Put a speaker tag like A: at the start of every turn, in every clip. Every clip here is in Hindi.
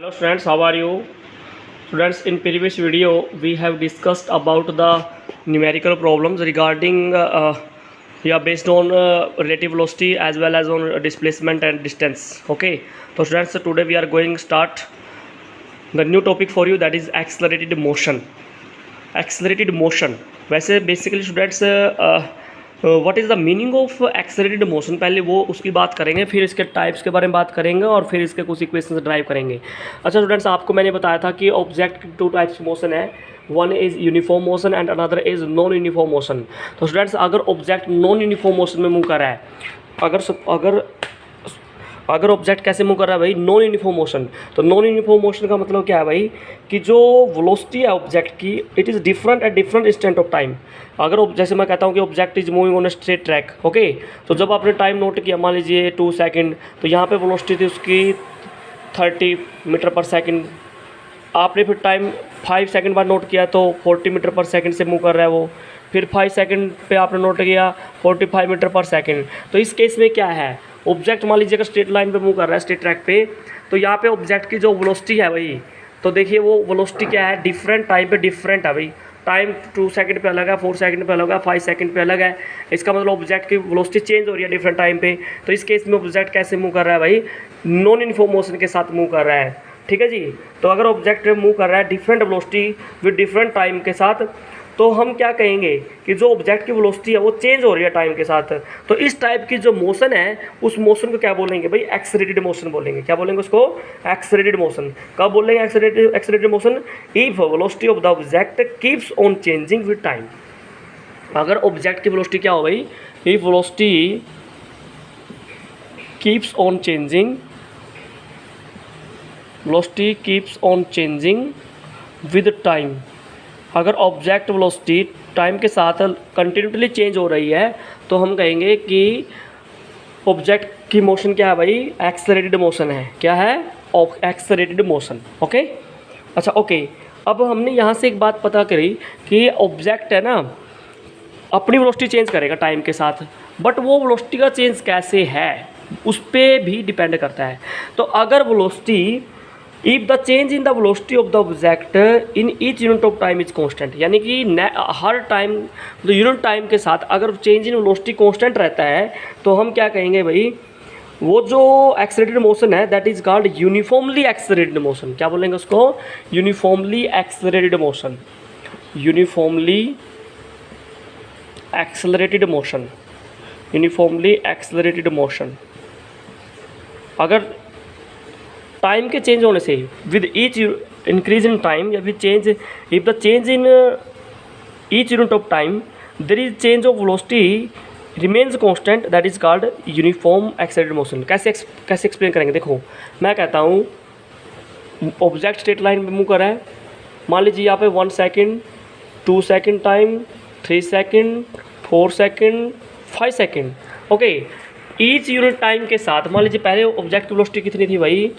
A: Hello students, how are you? Students, in previous video we have discussed about the numerical problems regarding based on relative velocity as well as on displacement and distance. Okay, so students, today we are going to start the new topic for you, that is accelerated motion. Accelerated motion, वैसे basically students what is the meaning of accelerated motion, पहले वो उसकी बात करेंगे, फिर इसके टाइप्स के बारे में बात करेंगे और फिर इसके कुछ इक्वेशंस ड्राइव करेंगे। अच्छा स्टूडेंट्स, आपको मैंने बताया था कि ऑब्जेक्ट टू टाइप्स मोशन है, one is uniform motion and another is non uniform motion. तो स्टूडेंट्स, अगर ऑब्जेक्ट नॉन यूनिफॉर्म मोशन में मूव कर रहा है, अगर ऑब्जेक्ट कैसे मूव कर रहा है भाई, नॉन यूनिफॉर्म मोशन। तो नॉन यूनिफॉर्म मोशन का मतलब क्या है भाई, कि जो वेलोसिटी है ऑब्जेक्ट की, it is different at different instant of time. अगर जैसे मैं कहता हूँ कि object is moving on a straight track, okay, तो जब आपने टाइम नोट किया, मान लीजिए 2 सेकेंड, तो यहाँ पे वेलोसिटी थी उसकी 30 मीटर पर सेकेंड। आपने फिर टाइम 5 सेकेंड बाद नोट किया तो 40 मीटर पर सेकेंड से मूव कर रहा है वो। फिर 5 सेकेंड पे आपने नोट किया 45 मीटर पर सेकेंड। तो इस केस में क्या है, ऑब्जेक्ट मान लीजिए अगर स्ट्रेट लाइन पे मूव कर रहा है, स्ट्रेट ट्रैक पे, तो यहाँ पे ऑब्जेक्ट की जो वेलोसिटी है भाई, तो देखिए वो वेलोसिटी क्या है, डिफरेंट टाइम पे डिफरेंट है भाई। टाइम 2 सेकंड पे अलग है, 4 सेकंड पे अलग है, 5 सेकंड पे अलग है। इसका मतलब ऑब्जेक्ट की वेलोसिटी चेंज हो रही है डिफरेंट टाइम पे। तो इस केस में ऑब्जेक्ट कैसे मूव कर रहा है भाई, नॉन यूनिफॉर्म मोशन के साथ मूव कर रहा है। ठीक है जी। तो अगर ऑब्जेक्ट मूव कर रहा है different velocity with different time के साथ, तो हम क्या कहेंगे कि जो ऑब्जेक्ट की वेलोसिटी है वो चेंज हो रही है टाइम के साथ। तो इस टाइप की जो मोशन है, उस मोशन को क्या बोलेंगे भाई, एक्सेलरेटेड मोशन बोलेंगे। क्या बोलेंगे उसको, एक्सेलरेटेड मोशन। कब बोलेंगे accelerated motion, if velocity of the object keeps on changing with time. अगर ऑब्जेक्ट की वेलोसिटी क्या हो भाई, if velocity keeps on changing, velocity keeps on changing with time. अगर ऑब्जेक्ट वेलोसिटी टाइम के साथ कंटिन्यूसली चेंज हो रही है, तो हम कहेंगे कि ऑब्जेक्ट की मोशन क्या है भाई, एक्सेलरेटेड मोशन है। क्या है, एक्सेलरेटेड मोशन। ओके, अच्छा ओके। अब हमने यहाँ से एक बात पता करी कि ऑब्जेक्ट है ना, अपनी वेलोसिटी चेंज करेगा टाइम के साथ, बट वो वेलोसिटी का चेंज कैसे है उस पर भी डिपेंड करता है। तो अगर velocity, if the change in the velocity of the object in each unit of time is constant, यानी कि हर टाइम तो यूनिट टाइम के साथ अगर चेंज इन वेलोसिटी कांस्टेंट रहता है, तो हम क्या कहेंगे भाई, वो जो एक्सेलरेटेड मोशन है that is called uniformly accelerated motion. क्या बोलेंगे उसको, uniformly accelerated motion. Uniformly accelerated motion, uniformly accelerated motion. अगर टाइम के चेंज होने से with each increase in time, या फिर change, if the change in each unit of time there is change of velocity remains constant, that is called uniform accelerated motion. कैसे एक्सप्लेन करेंगे, देखो मैं कहता हूँ ऑब्जेक्ट स्ट्रेट लाइन में मूव कर रहा है, मान लीजिए यहाँ पे 1 second, 2 second time, 3 second, 4 second, 5 second. Okay, each unit time के साथ मान लीजिए पहले ऑब्जेक्ट की वेलोसिटी कितनी थी भाई,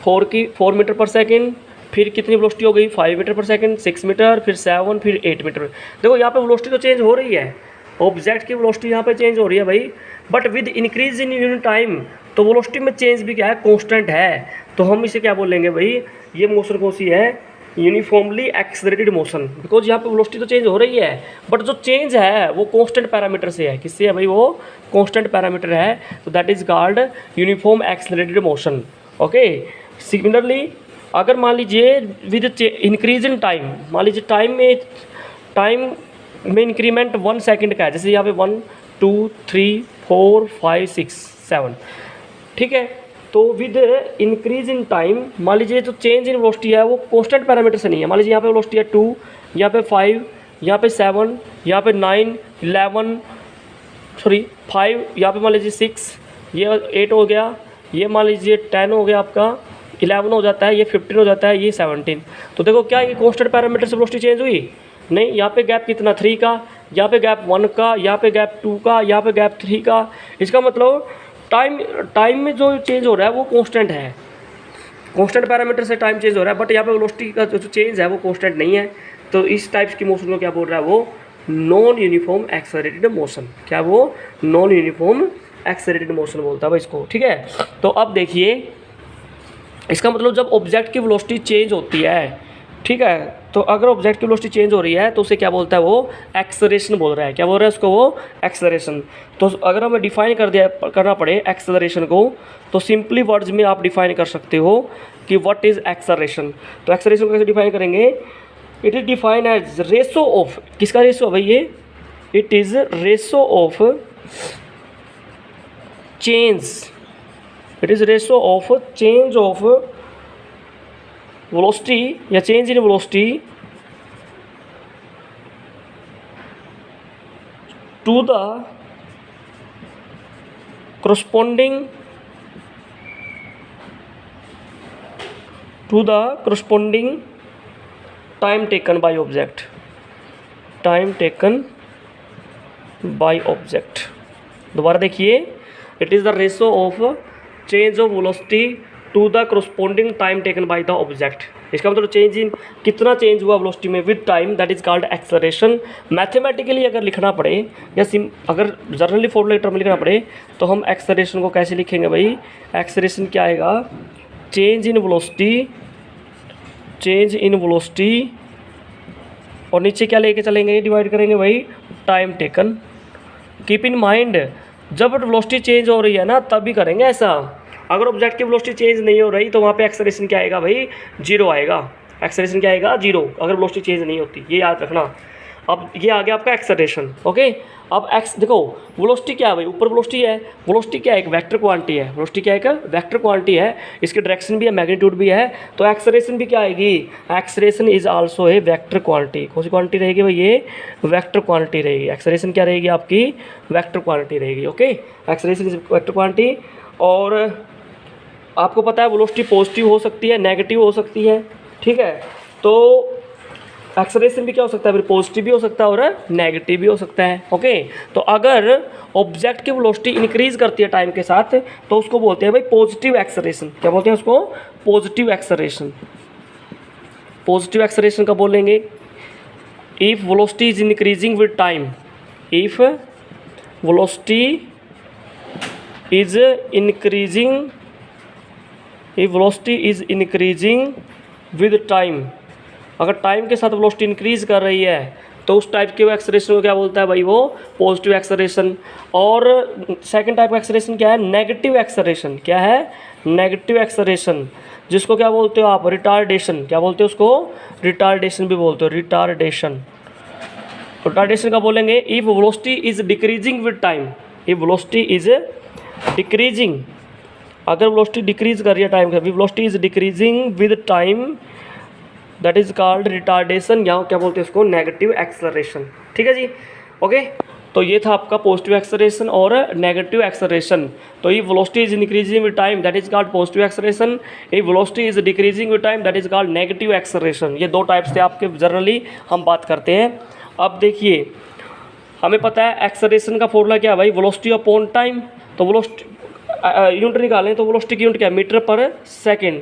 A: 4 मीटर पर सेकेंड, फिर कितनी वेलोसिटी हो गई 5 मीटर पर सेकेंड, 6 मीटर, फिर 7, फिर 8 मीटर। देखो यहाँ पे वेलोसिटी तो चेंज हो रही है, ऑब्जेक्ट की वेलोसिटी यहाँ पे चेंज हो रही है भाई, but with increase in unit time, तो वेलोसिटी में चेंज भी क्या है, कांस्टेंट है। तो हम इसे क्या बोलेंगे भाई, ये मोशन कौन सी है, यूनिफॉर्मली एक्सेलरेटेड मोशन। बिकॉज यहाँ पे वेलोसिटी तो चेंज हो रही है, बट जो चेंज है वो कांस्टेंट पैरामीटर से है। किससे है भाई, वो कांस्टेंट पैरामीटर है। तो that is called uniform accelerated motion. Okay, similarly अगर मान लीजिए विद इंक्रीज इन टाइम, मान लीजिए टाइम में इंक्रीमेंट 1 सेकेंड का है, जैसे यहाँ पे 1 2 3 4 5 6 7, ठीक है। तो विद इंक्रीज इन टाइम, मान लीजिए जो चेंज इन वेलोसिटी है वो कांस्टेंट पैरामीटर से नहीं है। मान लीजिए यहाँ पे वेलोसिटी है 2, यहाँ पे 5, यहाँ पे 7, यहाँ पे 9, 5, यहाँ पे मान लीजिए 6, ये 8 हो गया, ये मान लीजिए 10 हो गया, आपका 11 हो जाता है, ये 15 हो जाता है, ये 17। तो देखो क्या ये कांस्टेंट पैरामीटर से वेलोसिटी चेंज हुई नहीं। यहाँ पे गैप कितना, 3 का, यहाँ पे गैप 1 का, यहाँ पे गैप 2 का, यहाँ पे गैप 3 का। इसका मतलब टाइम में जो चेंज हो रहा है वो कांस्टेंट है, कांस्टेंट पैरामीटर से टाइम चेंज हो रहा है, बट यहाँ पे वेलोसिटी का जो चेंज है वो कांस्टेंट नहीं है। तो इस टाइप्स की मोशन को क्या बोल रहा है, वो नॉन यूनिफॉर्म एक्सेलरेटेड मोशन। क्या वो नॉन यूनिफॉर्म एक्सेलरेटेड मोशन बोलता है भाई इसको, ठीक है। तो अब देखिए इसका मतलब जब ऑब्जेक्ट की वेलोसिटी चेंज होती है, ठीक है, तो अगर ऑब्जेक्ट की वेलोसिटी चेंज हो रही है तो उसे क्या बोलता है, वो एक्सेलरेशन बोल रहा है। क्या बोल रहा है उसको, वो एक्सेलरेशन। तो अगर हमें डिफाइन करना पड़े एक्सेलरेशन को, तो सिंपली वर्ड्स में आप डिफाइन कर सकते हो कि व्हाट इज एक्सेलरेशन। तो एक्सेलरेशन को कैसे डिफाइन करेंगे, it is define as ratio of, किसका रेशो है भाई ये, it is ratio of change, it is ratio of change of velocity या change in velocity to the corresponding time taken by object, दोबारा देखिए, it is the ratio of change of velocity to the corresponding time taken by the object. इसका मतलब चेंज इन, कितना चेंज हुआ वेलोसिटी में with time, that is called acceleration. Mathematically अगर लिखना पड़े या अगर जनरली फॉर्मूला टर्म लिखना पड़े तो हम एक्सेलरेशन को कैसे लिखेंगे भाई, एक्सेलरेशन क्या आएगा, चेंज इन वेलोसिटी और नीचे क्या लेके चलेंगे, डिवाइड करेंगे भाई time taken. Keep in mind, जब वेलोसिटी चेंज हो रही है ना तभी करेंगे ऐसा। अगर ऑब्जेक्ट की वेलोसिटी चेंज नहीं हो रही तो वहाँ पे एक्सेलरेशन क्या आएगा भाई, जीरो आएगा। एक्सेलरेशन क्या आएगा, जीरो, अगर वेलोसिटी चेंज नहीं होती, ये याद रखना। अब ये आ गया आपका एक्सेलरेशन, ओके। अब एक्स देखो, वेलोसिटी क्या है भाई, ऊपर वेलोसिटी है, वेलोसिटी क्या है, एक वेक्टर क्वांटिटी है, वेलोसिटी क्या है, एक वेक्टर क्वांटिटी है, इसकी डायरेक्शन भी है, मैग्नीट्यूड भी है, तो एक्सेलरेशन भी क्या आएगी, acceleration is also a vector quantity. कौन सी क्वांटिटी रहेगी भाई, ये वेक्टर क्वांटिटी रहेगी। एक्सेलरेशन क्या रहेगी आपकी, वेक्टर क्वांटिटी रहेगी, okay. Acceleration is vector quantity. और आपको पता है वेलोसिटी पॉजिटिव हो सकती है, नेगेटिव हो सकती है, ठीक है। तो एक्सेलरेशन भी क्या हो सकता है, फिर पॉजिटिव भी हो सकता है और नेगेटिव भी हो सकता है, ओके। तो अगर ऑब्जेक्ट की वेलोसिटी इंक्रीज करती है टाइम के साथ तो उसको बोलते हैं भाई पॉजिटिव एक्सेलरेशन। क्या बोलते हैं उसको, पॉजिटिव एक्सेलरेशन। पॉजिटिव एक्सेलरेशन का बोलेंगे, if velocity is increasing with time, if velocity is increasing with time, अगर टाइम के साथ वेलोसिटी इंक्रीज कर रही है तो उस टाइप के एक्सेलरेशन को क्या बोलता है भाई, वो पॉजिटिव एक्सेलरेशन। और सेकंड टाइप का एक्सेलरेशन क्या है, नेगेटिव एक्सेलरेशन। क्या है, नेगेटिव एक्सेलरेशन, जिसको क्या बोलते हो आप, रिटार्डेशन। क्या बोलते हो उसको, रिटार्डेशन भी बोलते हो, रिटार्डेशन। रिटार्डेशन का बोलेंगे, if velocity is decreasing with time, if velocity is decreasing, अगर वेलोसिटी डिक्रीज कर रही है टाइम के, velocity is decreasing with time, that is called retardation, या क्या बोलते हैं उसको, नेगेटिव एक्सेलरेशन। ठीक है जी, ओके। तो ये था आपका पॉजिटिव एक्सेलरेशन और नेगेटिव एक्सेलरेशन। तो ये velocity is increasing with time, that is called positive acceleration. ये velocity is decreasing with time, that is called negative acceleration. ये दो टाइप से आपके जनरली हम बात करते हैं। अब देखिए, हमें पता है एक्सेलरेशन का फॉर्मूला क्या है भाई, वेलोसिटी अपॉन टाइम। तो वेलोसिटी यूनिट निकालें तो वेलोसिटी की यूनिट क्या है, मीटर पर सेकेंड,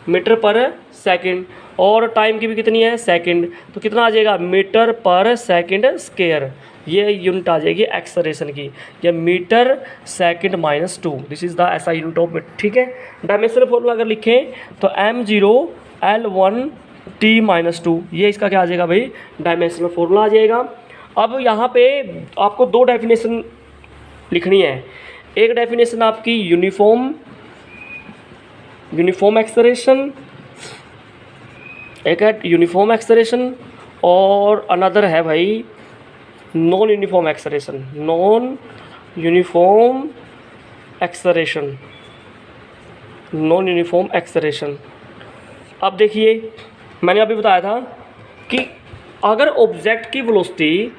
A: मीटर पर सेकेंड। और टाइम की भी कितनी है, सेकंड। तो कितना आ जाएगा, मीटर पर सेकंड स्क्वायर। ये यूनिट आ जाएगी एक्सेलरेशन की, या metre second minus 2, this is the ऐसा यूनिट ऑफ मीटर। ठीक है। डायमेंशनल फॉर्मूला अगर लिखें तो m0 L1 t माइनस 2, ये इसका क्या आ जाएगा भाई, डायमेंशनल फॉर्मूला आ जाएगा। अब यहाँ पे आपको दो डेफिनेशन लिखनी है। एक डेफिनेशन आपकी यूनिफॉर्म एक्सेलरेशन, एक है यूनिफॉर्म एक्सेलरेशन, और अनदर है भाई non uniform acceleration, non uniform acceleration, non uniform acceleration. अब देखिए, मैंने अभी बताया था कि अगर ऑब्जेक्ट की वेलोसिटी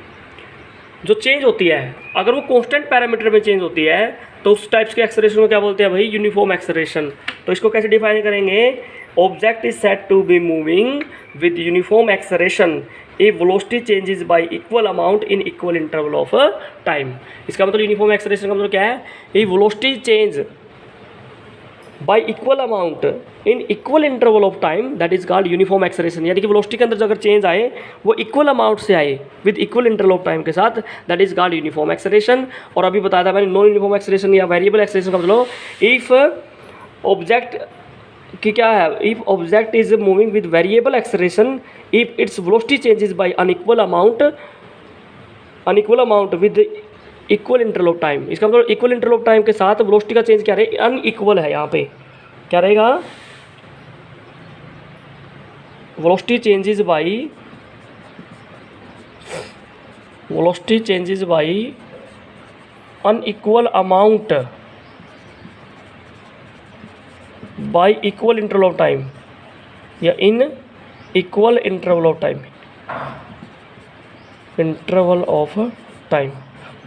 A: जो चेंज होती है, अगर वो कांस्टेंट पैरामीटर में चेंज होती है तो उस टाइप्स के एक्सेलरेशन को क्या बोलते हैं भाई, यूनिफॉर्म एक्सेलरेशन। तो इसको कैसे डिफाइन करेंगे, object is said to be moving with uniform acceleration a velocity changes by equal amount in equal interval of time. इसका मतलब यूनिफॉर्म एक्सेलरेशन का मतलब क्या है, a velocity change by equal amount in equal interval of time, that is called uniform acceleration. यानी कि वेलोसिटी के अंदर जो अगर चेंज आए वो इक्वल अमाउंट से आए with equal interval of time के साथ, that is called uniform acceleration. और अभी बताया था मैंने नॉन यूनिफॉर्म एक्सेलरेशन या वेरिएबल एक्सेलरेशन का मतलब, इफ ऑब्जेक्ट कि क्या है, if object is moving with variable acceleration, if its velocity changes bye unequal amount with equal interval of time. इसका मतलब इक्वल इंटरवल ऑफ टाइम के साथ वेलोसिटी का चेंज क्या रहेगा, अनइक्वल है। यहाँ पे क्या रहेगा, velocity changes by unequal amount by equal interval of time या in equal interval of time.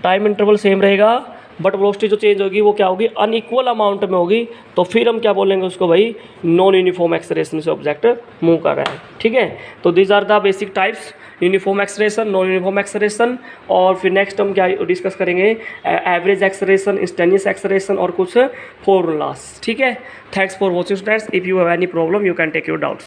A: Time interval same रहेगा बट वेलोसिटी जो चेंज होगी वो क्या होगी, अनइक्वल अमाउंट में होगी। तो फिर हम क्या बोलेंगे उसको भाई, नॉन यूनिफॉर्म एक्सेलरेशन से ऑब्जेक्ट मूव कर रहा है। ठीक है, तो these are the basic types, uniform acceleration, non uniform acceleration. और फिर नेक्स्ट हम क्या डिस्कस करेंगे, एवरेज एक्सेलरेशन, इंस्टेंटेनियस एक्सेलरेशन और कुछ फॉर्मूलास। ठीक है, thanks for watching students. If you have any problem you can take your doubts.